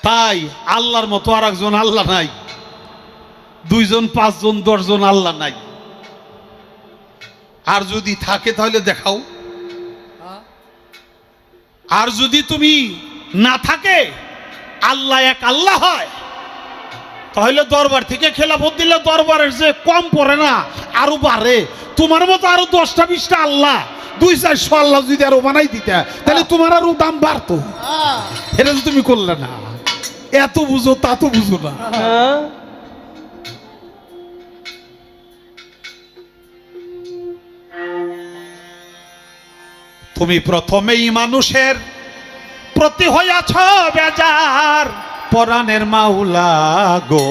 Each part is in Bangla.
তাই আল্লাহর মতো আর একজন আল্লাহ নাই, দুইজন, পাঁচজন, 10 জন আল্লাহ নাই। আর যদি থাকে তাহলে দেখাও। আর যদি তুমি না থাকে, আল্লাহ এক আল্লাহ হয়, তাহলে দরবার থেকে খেলাফত দিলে দরবারের যে কম পড়ে না, আরো বাড়ে। তোমার মতো আরো 10টা 20টা আল্লাহ, 200-400 আল্লাহ যদি আরো বানাই দিতে, তাহলে তোমার আরো দাম বাড়তো। এটা তো তুমি করলে না। এত বুঝো তা তো বুঝো না। তুমি প্রথমেই মানুষের প্রতি হইয়াছ বেজার, পরাণের মাওলা গো।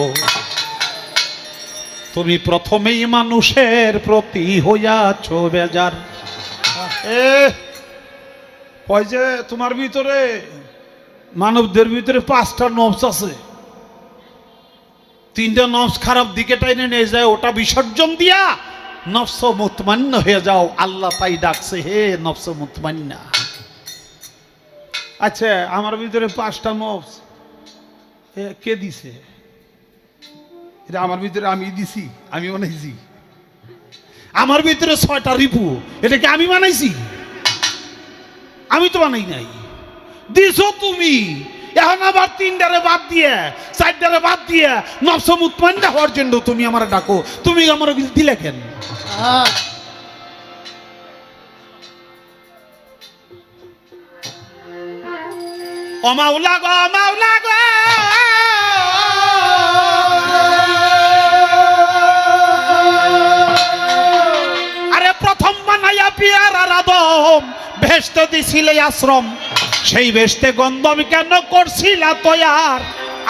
তুমি প্রথমেই মানুষের প্রতি হইয়াছ বেজার। ওই যে তোমার ভিতরে, মানবদের ভিতরে 5টা নফস আছে, 3টা নফস খারাপ দিকে টাইনে নিয়ে যায়, ওটা বিসর্জন দিয়া নফস মুতমাইন্না হয়ে যাও। আল্লাহ তাই ডাকছে, হে নফস মুতমাইন্না। আচ্ছা, আমার ভিতরে 5টা নফস কে দিছে? এটা আমার ভিতরে আমি দিছি, আমি বানাইছি। আমার ভিতরে 6টা রিপু, এটা কি আমি বানাইছি? আমি তো বানাই নাই, দিছো তুমি। এখন আবার 3টারে বাদ দিয়ে, 4টারে বাদ দিয়ে নফস মুতমাইন্না হওয়ার জন্য তুমি আমার ডাকো। তুমি আমার দিলে কেন? ও মাওলা গো, মাওলা গো, আরে প্রথম বানাইয়া পিয়ার আর আদম বেহেশতে দিছিলে আশ্রম, সেই বেহেশতে গন্ধম কেন করছিলা তৈয়ার?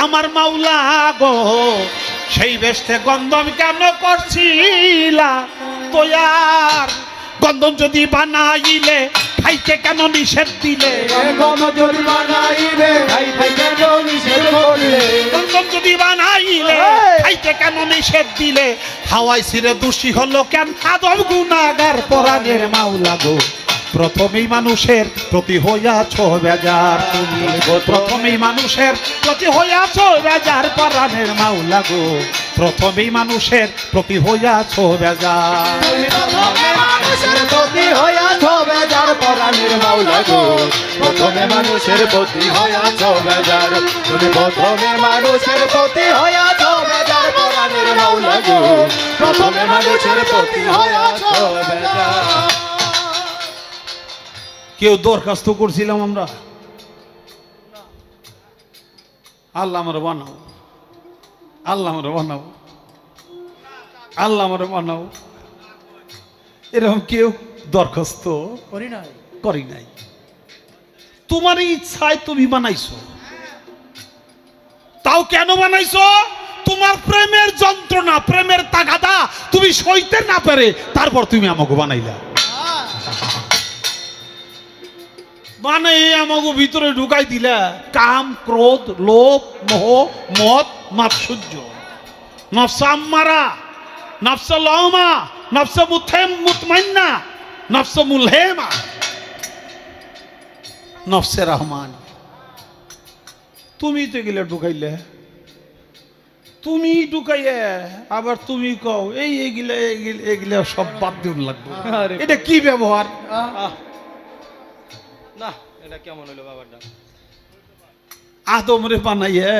আমার মাওলা গো, সেই বেহেশতে গন্ধম কেন করছিলা তৈয়ার? গন্ধম যদি বানাইলে খাইতে কেন নিষেধ দিলে? গন্ধম যদি বানাইলে খাইতে কেন নিষেধ করলে? গন্ধম যদি বানাইলে খাইতে কেন নিষেধ দিলে? হাওয়াই ছিঁড়ে দোষী হলো কেন আদম গুনাহগার, পরাণের মাওলা গো। প্রথমেই মানুষের প্রতি হইয়াছ বেজার, তুমি প্রথমেই মানুষের প্রতি হইয়াছ বেজার, পরাণের মাওলা গো। প্রথমেই মানুষের প্রতি হইয়াছ বেজার, মানুষের প্রতি হইয়াছ বেজার, পরাণের মাওলা গো। প্রথমে মানুষের প্রতি হইয়াছ বেজার, তুমি প্রথমে মানুষের প্রতি হইয়াছ বেজার, পরাণের মাওলা গো। প্রথমে মানুষের প্রতি হইয়াছ বেজার। কেউ দরখাস্ত করছিলাম আমরা, আল্লাহ আমার বানাও, আল্লাহ আমার বানাও, আল্লাহ আমার বানাও, এরকম কেউ দরখাস্ত করি নাই। তোমার ইচ্ছায় তুমি বানাইছো। তাও কেন বানাইছো? তোমার প্রেমের যন্ত্রণা, প্রেমের তাগাদা তুমি সইতে না পারে, তারপর তুমি আমাকে বানাইলা। মানে আমাকে ভিতরে ঢুকাই দিলা কাম, ক্রোধ, লোভ, মোহ, মদ, মাৎসর্য, নফস আম্মারা, নফস লাওমা, নফস মুতমাইন্না, নফস মুলহেমা, নফসে রহমান। তুমি তো গেলে ঢুকাইলে, তুমি ঢুকাইয়ে আবার তুমি কও এই এগুলা এগুলা সব বাদ দিন লাগবে। এটা কি ব্যবহার? না, এটা কেমন হলো বাবাটা? আদমরে বানাইয়ে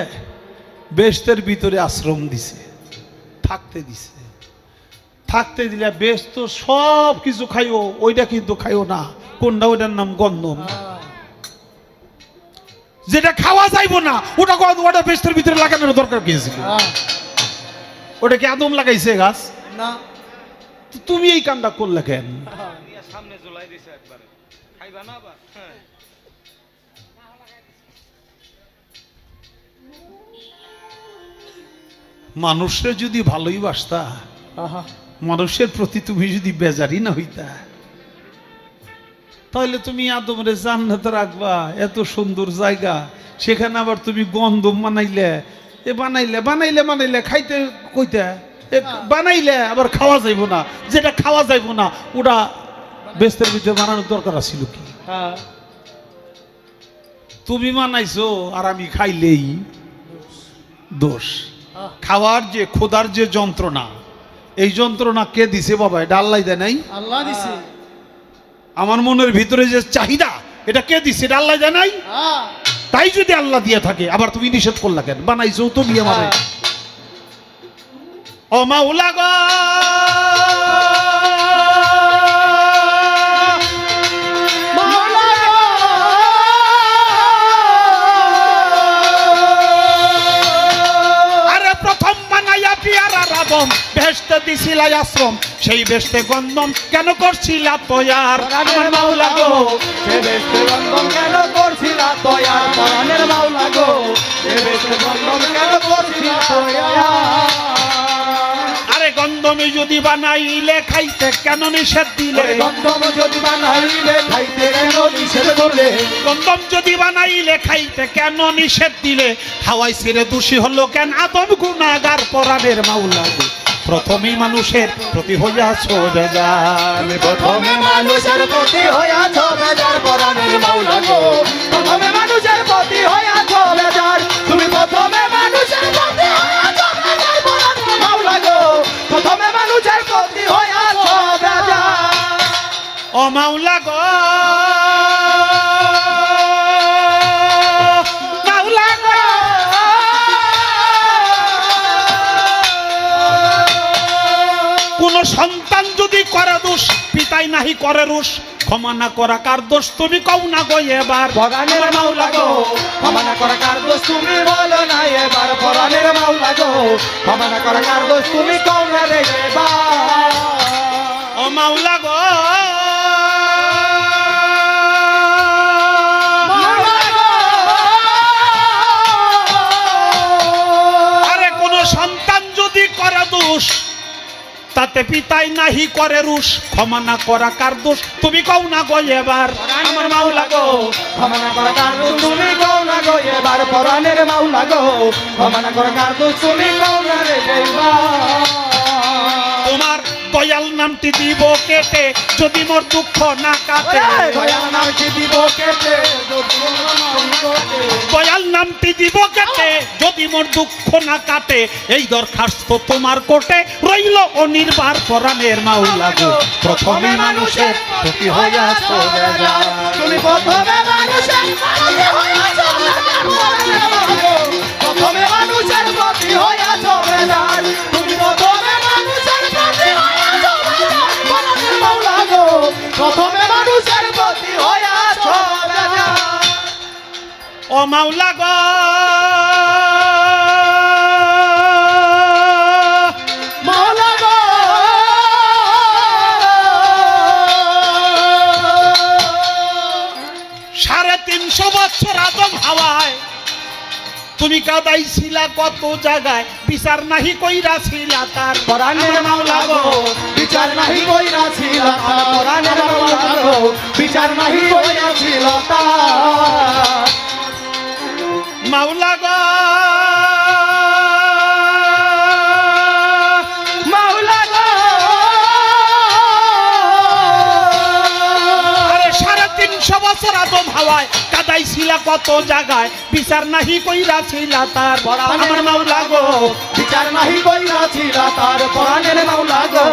বেহেশতের ভিতরে আশ্রম দিছে, থাকতে দিছে। থাকতে দিলে বেশ তো সব কিছু খাইও, ওইটা কিন্তু খাইও না। কোনটা? ওইটার নাম গন্ধম। যেটা খাওয়া যাইব না ওটা ওটা বেহেশতের ভিতরে লাগানোর দরকার কি ছিল? ওটা কি আদম লাগাইছে গাছ? না। তুমি এই কামটা করলে কেন? সামনে ঝুলাই দিছে একবারে, খাইবা না আবার? মানুষের যদি ভালোই বাসতা, মানুষের প্রতি তুমি যদি বেজারি না হইতা, তাহলে তুমি আদমরে জান্নাতে রাখবা। এত সুন্দর জায়গা, সেখানে আবার তুমি গন্ধম বানাইলে, এ বানাইলে বানাইলে বানাইলে খাইতে কইতে, বানাইলে আবার খাওয়া যাইব না। যেটা খাওয়া যাইব না ওটা বেহেশতের ভিতরে বানানোর দরকার ছিল কি? তুমি মানাইছো আর আমি খাইলেই দোষ। খাওয়ার যে খোদার যে যন্ত্রণা, এই যন্ত্রণা কে দিছে বাবা? এটা আল্লাহ দেয় নাই? আল্লাহ দিছে। আমার মনের ভিতরে যে চাহিদা, এটা কে দিছে? এটা আল্লাহ দেয় নাই? তাই যদি আল্লাহ দিয়ে থাকে, আবার তুমি নিষেধ করলা কেন? বানাইছো তুমি আমারে। ও মাওলা গো, বেহেশতে দিছিলা আশ্রম, সেই বেহেশতে গন্ধম কেন করছিলা তৈয়ার? আমার মাওলা গো, সে বেহেশতে গন্ধম কেন করছিলা তৈয়ার? পরাণের মাওলা গো, সে বেহেশতে গন্ধম কেন করছিলা তৈয়ার? আরে গন্ধমে যদি বানাইলে খাইতে কেন নিষেধ দিলে? গন্ধম যদি বানাইলে খাইতে কেন নিষেধ করলে? গন্ধম যদি বানাইলে খাইতে কেন নিষেধ দিলে? হাওয়াই ছেড়ে দোষী হলো কেন আদম গুনাহগার? পরাণের মাওলা গো, প্রথমে মানুষের প্রতি হইয়াছ বেজার। প্রথমে মানুষের প্রতি হইয়াছ বেজার। পরাণের মাওলা গো, প্রথমে মানুষের প্রতি হইয়াছ বেজার। তুমি প্রথমে মানুষের প্রতি হইয়াছ বেজার। পরাণের মাওলা গো, প্রথমে মানুষের প্রতি হইয়াছ বেজার। ও মাওলা গো, মাওলা গো, কোন সন্তান যদি করে দোষ, পিতাই নাহি করে রোষ, ক্ষমা না করা কার দোষ? তুমি কও না গো এবার। পরাণের মাওলা গো, ক্ষমা না করা কার দোষ? তুমি বলো না এবার। পরাণের মাওলা গো, ক্ষমা না করা কার দোষ? তুমি কও না রে এবার। ও মাওলা গো, আরে কোন সন্তান যদি করে দোষ, তাতে পিতাই নাহি করে রুষ, ক্ষমা না করা কার দোষ? তুমি কও না গো এবার। আমার মাওলা গো, ক্ষমা না করা কার দোষ? তুমি কও না গো এবার। পরাণের মাওলা গো, ক্ষমা না করা কার দোষ? তুমি কও না রে এবার। তোমার দয়াল নামটি দিব কেটে, যদি মোর দুঃখ না কাটে। দয়াল নামটি দিব কেটে, যদি মোর দুঃখ কাটে। দয়াল নামটি দিব কেটে, যদি মোর দুঃখ না কাটে। এই দরখাস্ত তোমার কোটে রইল অনির্বার। পরাণের মাওলা গো, প্রথমে মানুষের প্রতি হইয়াছ বেজার। তুমি প্রথমে মানুষের প্রতি হইয়াছ বেজার। পরাণের মাওলা গো, প্রথমে মানুষের প্রতি হইয়াছ বেজার। তুমি প্রথমে মানুষের প্রতি হইয়াছ বেজার। পরাণের মাওলা গো, প্রথমে মানুষের প্রতি হইয়াছ বেজার। ও মাওলা গো, মাওলা গো, 350 বছর আদম হাওয়ায় তুমি কাদাইছিলা কত জায়গায়, বিচার নাহি কইরাছিলা তার। পরাণের মাওলা গো, বিচার নাহি কইরাছিল তার। পরাণের মাওলা গো, বিচার নাহি কইরাছিল তার। মাওলা গো, মাওলা গো, আরে 350 বছর আদম হাওয়ায় কাদাইছিলা কত জায়গায়, বিচার নাহি কইরাছিলা তার। আমার মাওলা গো, বিচার নাহি কইরাছিল তার। পরাণের মাওলা গো,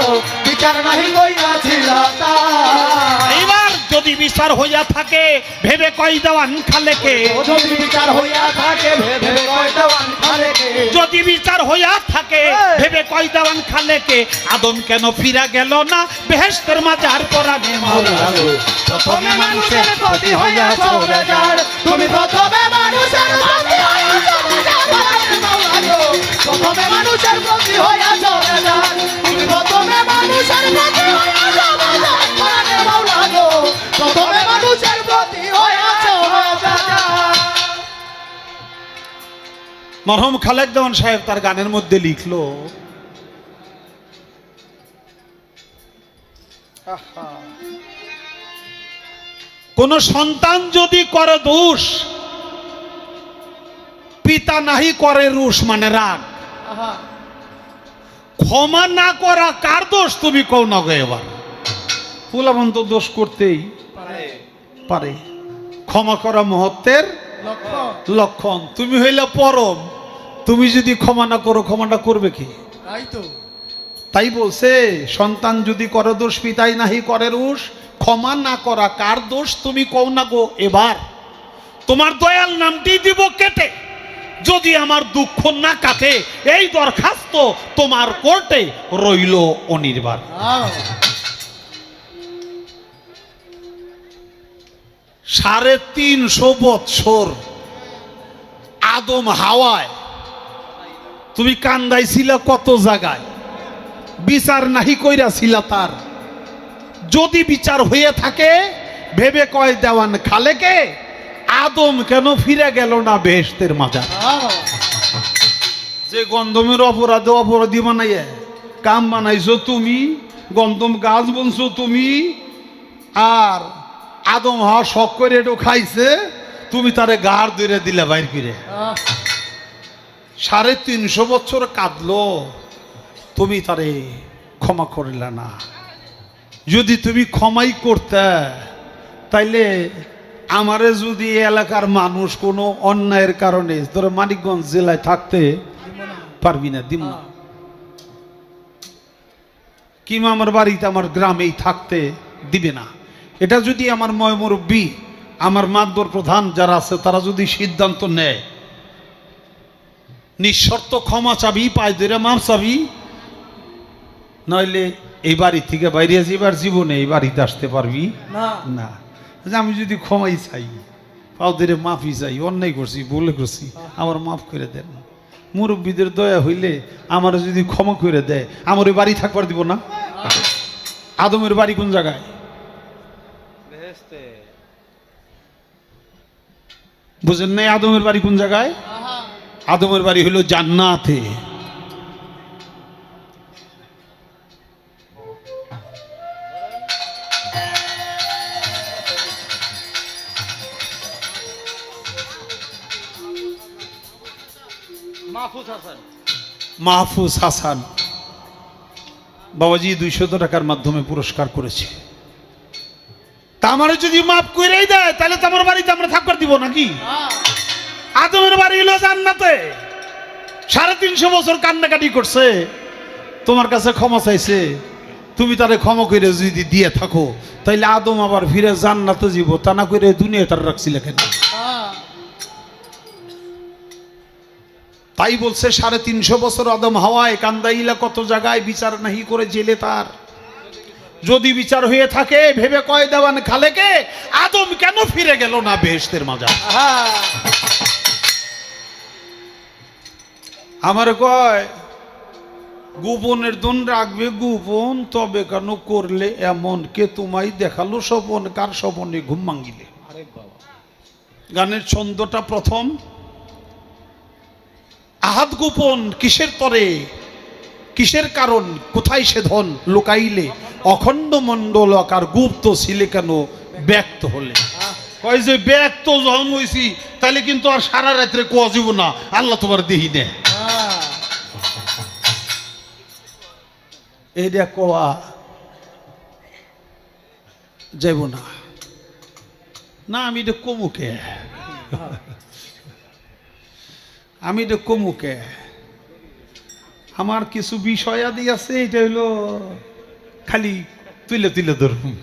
বিচার নাহি কইরাছিল তার। এইবার যদি বিচার হইয়া থাকে, ভেবে কই দেওয়ান খালেকে। যদি বিচার হইয়া থাকে, ভেবে কয় দেওয়ান খালেকে। যদি বিচার হইয়া থাকে, ভেবে কই দেওয়ান খালেকে। আদম কেন ফিরা গেল না বেহেশতের মাজার? পরাণের মাওলা গো, প্রথমে মানুষের প্রতি হইয়াছ বেজার। তুমি প্রথমে মানুষের প্রতি হইয়াছ বেজার। পরাণের মাওলা গো, প্রথমে মানুষের প্রতি হইয়াছ বেজার। তুমি প্রথমে মানুষের প্রতি হইয়াছ বেজার। পরাণের মাওলা গো, প্রথমে মানুষের প্রতি হইয়াছ বেজার। মরহুম খালেক দেওয়ান সাহেব তার গানের মধ্যে লিখলো, কোন সন্তান যদি করে দোষ, পিতা নাহি করে রুষ, মানে রাগ। ক্ষমা না করা কার দোষ? তুমি কও না গো এবার। ফুলাবন তো দোষ করতেই পারে, ক্ষমা করা মুহূর্তের লক্ষণ। তুমি হইলে পরম, তুমি যদি ক্ষমা না করো ক্ষমাটা করবে কি? তাই তো। তাই বলছে সন্তান যদি করে দোষ পিতাই নাহি করে রুষ, ক্ষমা না করা কার দোষ তুমি কও না গো এবার। তোমার দয়াল নামটি দিব কেটে, যদি আমার দুঃখ না কাটে, এই দরখাস্ত তোমার কোর্টে রইল অনির্বাণ। 350 বৎসর আদম হাওয়ায় তুমি কান্দাইছিলা কত জায়গায়, বিচার নাহি কইরাছিলা তার। যদি বিচার হয়ে থাকে ভেবে কয় দেওয়ান খালেকে, আদম কেন ফিরে গেল না বেহেশতের মাজার? যে গন্ধমের অপরাধে অপরাধী বানাইয়া কাম বানাইছো তুমি, গন্ধম গাছ বলছো তুমি, আর আদম হাওয়া শখ করে এটু খাইছে, তুমি তারে গাড় ধরে দিলে বাইর করে। 350 বছর কাঁদলো, তুমি তারে ক্ষমা করিলা না। যদি তুমি ক্ষমাই করতে, তাইলে আমারে যদি এলাকার মানুষ কোনো অন্যায়ের কারণে ধরো মানিকগঞ্জ জেলায় থাকতে পারবি না, দিব না। কিংবা আমার বাড়িতে আমার গ্রামেই থাকতে দিবে না। এটা যদি আমার ময়মুরব্বী, আমার মাতবর প্রধান যারা আছে, তারা যদি সিদ্ধান্ত নেয় নিঃশর্ত ক্ষমা চাবি, পায়ে ধরে মাপ চাবি, নইলে এই বাড়ি থেকে বাইরে যাবার জীবনে এই বাড়িতে আসতে পারবি না। যে আমি যদি ক্ষমাই চাই, পাও ধরে মাফি চাই, অন্যায় করছি, ভুলে করছি, আমার মাফ করে দেন। মুরব্বীদের দয়া হইলে আমার যদি ক্ষমা করে দেয়, আমার ওই বাড়ি থাকবার দিব না। আদমের বাড়ি কোন জায়গায়? বেহেশতে। বুঝেন নাই আদমের বাড়ি কোন জায়গায়? আদমের বাড়ি হলো জান্নাতে। মাহফুজ হাসান। মাহফুজ হাসান বাবাজি 200 টাকার মাধ্যমে পুরস্কার করেছে। তা আমার যদি মাফ করেই দেয়, তাহলে তো আমার বাড়িতে আমরা থাকবার দিব নাকি? আদমের বাড়ি হলো জান্নাতে। 350 বছর কান্নাকাটি করছে, তোমার কাছে ক্ষমা চাইছে, তুমি তারে ক্ষমা করে যদি দিয়ে থাকো, তাইলে আদম আবার ফিরে জান্নাতে যাব, তা না করে দুনিয়া তার রাখছিলে কেন? তাই বলছে 350 বছর আদম হাওয়ায় কান্দাইলা কত জায়গায়, বিচার নাহি করে জেলে তার। যদি বিচার হয়ে থাকে ভেবে কয় দেওয়ান খালেকে, আদম কেন ফিরে গেল না বেহেশতের মাজার? আমার কয় গোপনের দন রাখবে গোপন, তবে কেন করলে এমন, কে তোমায় দেখালো স্বপন, কার স্বপনে ঘুম ভাঙিলে। গানের ছন্দটা প্রথম, আহাত গোপন কিসের তরে, কিসের কারণ, কোথায় সে ধন লুকাইলে, অখণ্ড মণ্ডল আকার গুপ্ত ছিলে কেন ব্যক্ত হলে। কয় যে ব্যক্ত যখন হয়েছি, তাহলে কিন্তু আর সারা রাত্রে কোয়া যাব না, আল্লাহ তোমার দেহি নে। এইটা কোয়া যাব না, না আমি এটা কমুকে, আমি এটা কমুকে, আমার কিছু বিষয়াদি আছে, এটা হইলো খালি তুলে তুলে ধরুন।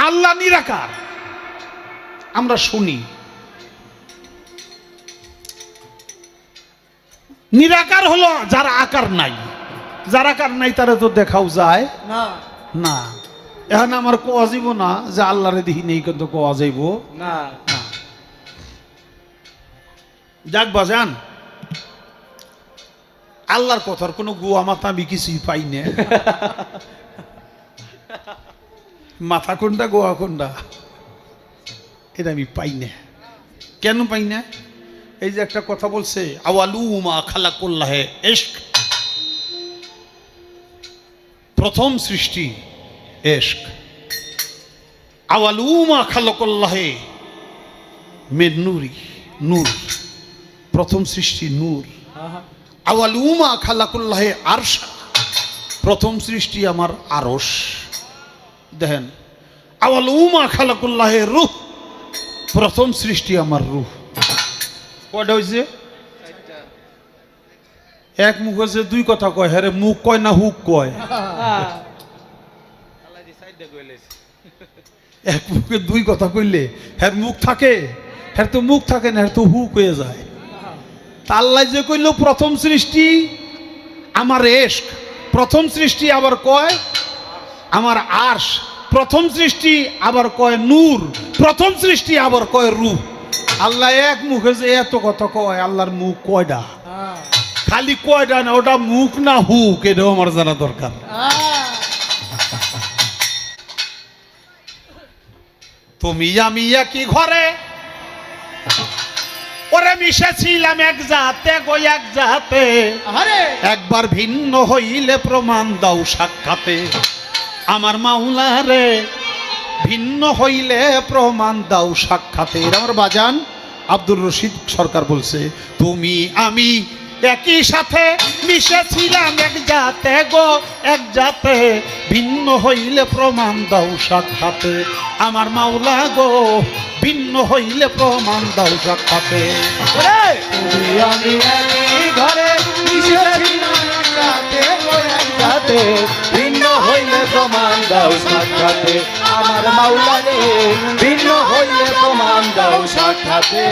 আল্লাহ নিরাকার আমরা শুনি, নিরাকার হলো যার আকার নাই, যার আকার নাই তারা তো দেখাও যায় না না। এখন আমার কোয়া যাইব না যে আল্লাহরে দেখি নেই, কিন্তু কোয়া যাইব না। যাক বাজান, আল্লাহর কথার কোনো গুয়া মাথা আমি কিছুই পাই না। মাথা কোনটা গোয়া কোনটা এটা আমি পাই না। কেন পাই না? এই যে একটা কথা বলছে, আওয়ালুমা খালাকুল্লাহে ইশক, প্রথম সৃষ্টি ইশক। আওয়ালুমা খালাকুল্লাহে মিন নূরি, নূর, প্রথম সৃষ্টি নূর। আওয়ালুমা খালাকুল্লাহে আরশ, প্রথম সৃষ্টি আমার আরশ। দেখেন আওয়াল উমা খালাকুল্লাহের রূহ, প্রথম সৃষ্টি আমার রূহ। কয়টা হয়েছে? এক মুখ হচ্ছে দুই কথা কয়, হ্যাঁ রে, মুখ কয় না হুক কয়? আল্লাহ দি সাইডে কইলেছে এক মুখে দুই কথা কইলে হ্যাঁ মুখ থাকে, হ্যাঁ তো মুখ থাকে না, হ্যাঁ তো হুক হয়ে যায়। তা আল্লাহ যে কইল প্রথম সৃষ্টি আমার এশক, প্রথম সৃষ্টি আবার কয় আমার আরশ, প্রথম সৃষ্টি আবার কয় নূর, প্রথম সৃষ্টি আবার কয় রূহ। আল্লাহ এক মুখে যে এত কথা কয়, আল্লাহর মুখ কয়টা? খালি কয়টা না, ওটা মুখ না হুক, এটাও আমার জানা দরকার। তুমি আমি একই ঘরে, ওরে মিশেছিলাম এক জাতে গো এক জাতে, একবার ভিন্ন হইলে প্রমাণ দাও সাক্ষাতে। আমার মাওলা রে, ভিন্ন হইলে প্রমাণ দাও সাক্ষাতে। আমার বাজান আব্দুর রশিদ সরকার বলছে, তুমি আমি একই সাথে মিশেছিলাম এক জাতে গো এক জাতে, ভিন্ন হইলে প্রমাণ দাও সাক্ষাতে। আমার মাওলা গো, ভিন্ন হইলে প্রমাণ দাও সাক্ষাতে। তুমি আমি একই ঘরে মিশেছিলাম একসাথে গো একসাথে, ভিন্ন হইলে প্রমাণ দাও সাক্ষাতে। আমার মাওলা রে, ভিন্ন হইলে প্রমাণ দাও সাক্ষাতে।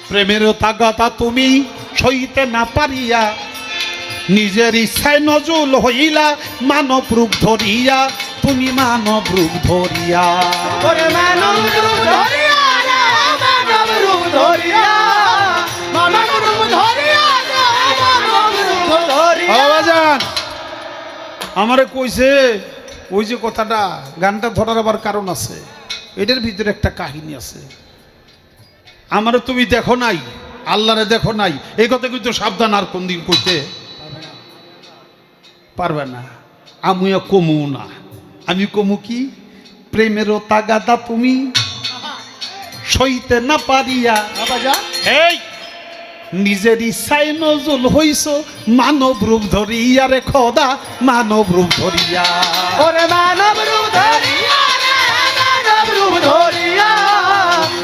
প্রেমের তাগাদা তুমি সইতে না পারিয়া, নিজের ইচ্ছায় নজুল হইলা মানব রূপ ধরিয়া, তুমি মানব রূপ ধরিয়া। ওরে মানব রূপ ধরিয়া রে, মানব রূপ ধরিয়া, মানব রূপ ধরিয়া রে, মানব রূপ ধরিয়া। বাবাজান আমারে কইছে, ওই যে কথাটা, গানটা ধরার আবার কারণ আছে, এটার ভিতরে একটা কাহিনী আছে। আমারে তুমি দেখো নাই, আল্লাহরে দেখো নাই, এই কথা কিন্তু সাবধান, আর কোন দিন কইতে পারবে না। আমিও কমু না, আমি কমু কি? প্রেমেরও তাগাদা তুমি সইতে না পারিয়া, এই নিজের ইচ্ছায় নজল হইছ মানব রূপ ধরিয়া রে খোদা, মানব রূপ ধরিয়া। ওরে মানব রূপ ধরিয়া রে, মানব রূপ ধরিয়া,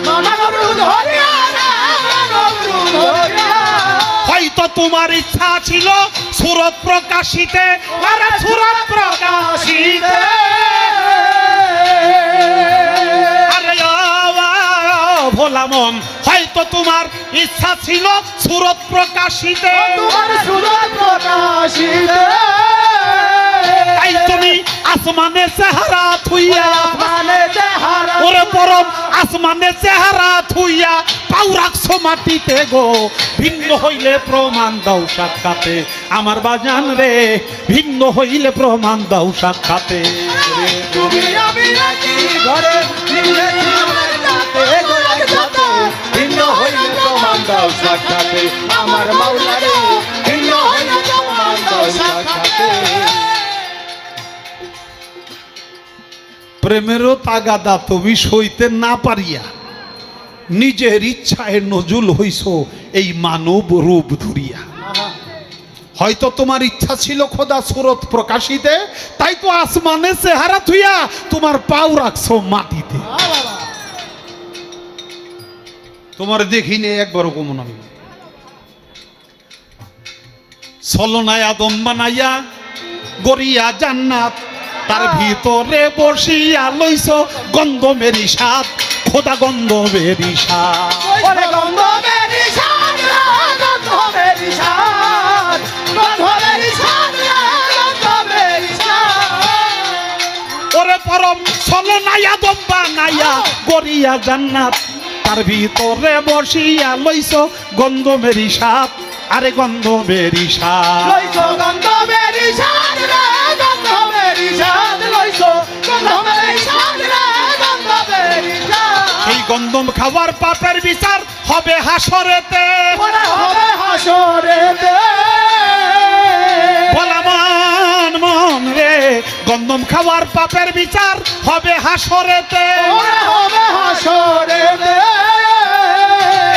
মানব রূপ ধরিয়া রে, মানব রূপ ধরিয়া। হয়তো তোমার ইচ্ছা ছিল সুরত প্রকাশিতে, আরে সুরত প্রকাশিতে, আরে ভোলা মন, হয়তো তোমার ইচ্ছা ছিল সুরত প্রকাশিতে, তোমার সুরত প্রকাশিতে। তাই তুমি আসমানে চেহারা থুইয়া, মানে চেহারা ওরে পরম আসমানে চেহারা থুইয়া পাউ রাখছো মাটিতে গো, ভিন্ন হইলে প্রমাণ দাও সাক্ষাতে। আমার বাজান রে, ভিন্ন হইলে প্রমাণ দাও সাক্ষাতে। তুমি আমি একই ঘরে মিশেছিলাম একসাথে গো একসাথে, ভিন্ন হইলে প্রমাণ দাও সাক্ষাতে। আমার মাওলা রে, ভিন্ন হইলে প্রমাণ দাও সাক্ষাতে। প্রেমেরও তাগাদা তুমি সইতে না পারিয়া, নিজের ইচ্ছায় নজুল হইছ এই মানব রূপ ধরিয়া। হয়তো তোমার ইচ্ছা ছিল খোদা সুরত প্রকাশিতে, তাই তো আসমানে চেহারা থুইয়া তোমার পাও রাখছো মাটিতে। তোমার দেখিনি একবারও কমন আমি ছলনায় আদম বানাইয়া গড়িয়া জান্নাত, তার ভিতরে বসিয়া লইছ গন্ধমেরি সাত, খোদা গন্ধমেরি সাত। ওরে গন্ধমেরি সাত রে, গন্ধমেরি সাত, গন্ধমেরি সাত রে, গন্ধমেরি সাত। ওরে পরম ছলনায় আদম বানাইয়া গড়িয়া জান্নাত, তার ভিতরে বসিয়া লইছ গন্ধমেরি সাত, আরে গন্ধমেরি সাত। লইছো গন্ধমেরি সাত রে, গন্ধমেরি সাত, লইছো গন্ধমেরি সাত রে, গন্ধমেরি সাত। এই গন্ধম খাবার পাপের বিচার হবে হাসরেতে, ওরে হবে হাসরেতে। বলা মন মন রে, গন্ধম খাবার পাপের বিচার হবে হাসরেতে। ওরে হবে হাসরেতে।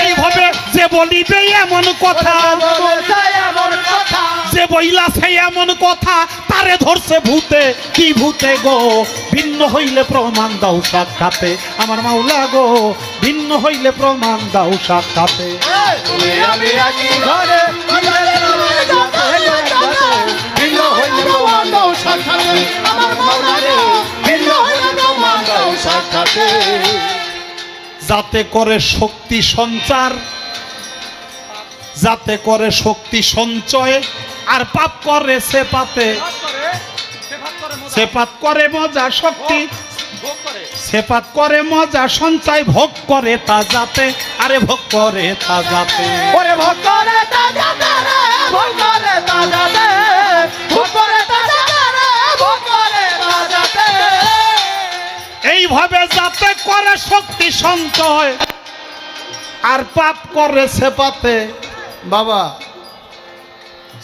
এইভাবে যে বলিবে এমন কথা, বলেছে এমন কথা, যে বইলাছে এমন কথা, তারে ধরছে ভূতে। কি ভূতে গো? ভিন্ন হইলে প্রমাণ দাও সাক্ষাতে আমার মাওলা গো, ভিন্ন হইলে প্রমাণ দাও সাক্ষাতে। তুমি আমি একই ঘরে, ভিন্ন হইলে প্রমাণ দাও সাক্ষাতে আমার মাওলা রে, ভিন্ন হইলে প্রমাণ দাও সাক্ষাতে। যাতে করে শক্তি সঞ্চার, যাতে করে শক্তি সঞ্চয়, আর পাপ করে সেপাতে, সেপাত করে মজা শক্তি, সেপাত করে মজা সঞ্চয়, ভোগ করে তা যাতে, আরে ভোগ করে তা যাতে। ওরে ভোগ করে তা যাতে রে, ভোগ করে তা যাতে, ভোগ করে তা যাতে রে, ভোগ করে তা যাতে। এইভাবে যাতে করে শক্তি সঞ্চয়, আর পাপ করে সেপাতে। বাবা,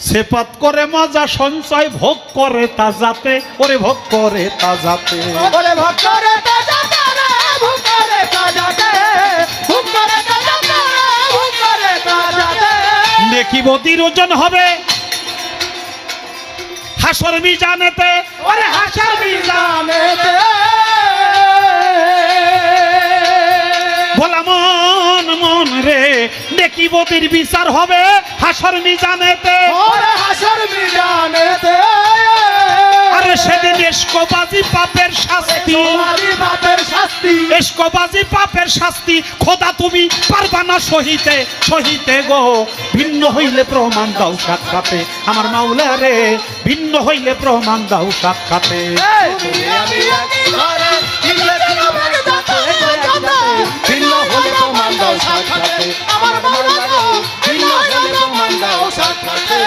সেপাত করে মজা সঞ্চয়, ভোগ করে তা যাতে, ওরে ভোগ করে তা যাতে। ওরে ভোগ করে তা যাতে রে, ভোগ করে তা যাতে, ভোগ করে তা যাতে রে, ভোগ করে তা যাতে। নেকি বদির ওজন হবে হাসর মিজানেতে, ওরে হাসর মিজানেতে। ভোলা মন মন রে, নেকি বদির বিচার হবে হাসর মিজানেতে। ওরে হাসর মিজানেতে, আরে সেদিন এসকবাজি পাপের শাস্তি, তোমারই বাপের শাস্তি। এসকবাজি পাপের শাস্তি, খোদা তুমি পারবা না সহিতে, সহিতে গো। ভিন্ন হইলে প্রমাণ দাও সাক্ষাতে আমার মাওলা রে, ভিন্ন হইলে প্রমাণ দাও সাক্ষাতে। তুমি আমি একই ঘরে, ভিন্ন হলে প্রমাণ দাও সাক্ষাতে আমার মাওলা রে, ভিন্ন হলে প্রমাণ দাও সাক্ষাতে।